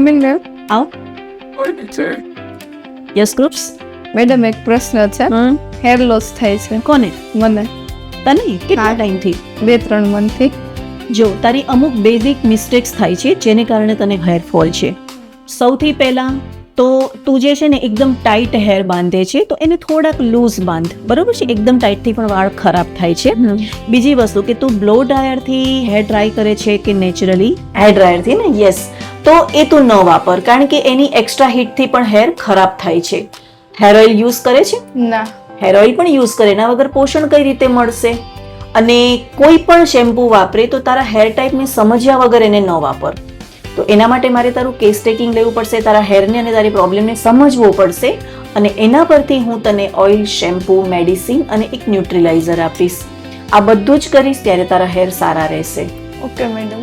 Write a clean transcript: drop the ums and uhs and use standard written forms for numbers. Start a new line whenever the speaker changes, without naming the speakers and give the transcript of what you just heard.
Coming ને
આવો yes groups.
Madam એક પ્રશ્ન છે. હેર લોસ થાય છે
કોને?
મને
તને કેટલા
હા.
ટાઈમથી?
2-3 મંથથી.
જો તારી અમુક બેઝિક મિસ્ટેક્સ થાય છે જેને કારણે તને હેર ફોલ છે. સૌથી પહેલા તો તું જે છે ને એકદમ ટાઈટ હેર બાંધે છે તો એને થોડાક લૂઝ બાંધ, બરોબર છે? એકદમ ટાઈટથી પણ વાળ ખરાબ થાય છે. બીજી વસ્તુ કે તું બ્લો ડ્રાયરથી હેર ડ્રાય કરે છે કે નેચરલી હેર ડ્રાયરથી ને? યસ. તો એ તું ન વાપર, કારણ કે એની એક્સ્ટ્રા હીટથી પણ હેર ખરાબ થાય છે. હેર ઓઇલ યુઝ કરે છે?
ના.
હેર ઓઇલ પણ યુઝ કરે, એના વગર પોષણ કઈ રીતે મળશે? અને કોઈ પણ શેમ્પુ વાપરે તો તારા હેર ટાઈપને સમજ્યા વગર એને ન વાપર. તો એના માટે મારે તારું કેસ ટેકિંગ લેવું પડશે, તારા હેરને અને તારી પ્રોબ્લેમને સમજવો પડશે, અને એના પરથી હું તને ઓઇલ, શેમ્પુ, મેડિસિન અને એક ન્યુટ્રીલાઇઝર આપીશ. આ બધું જ કરીશ ત્યારે તારા હેર સારા રહેશે.
Okay madam.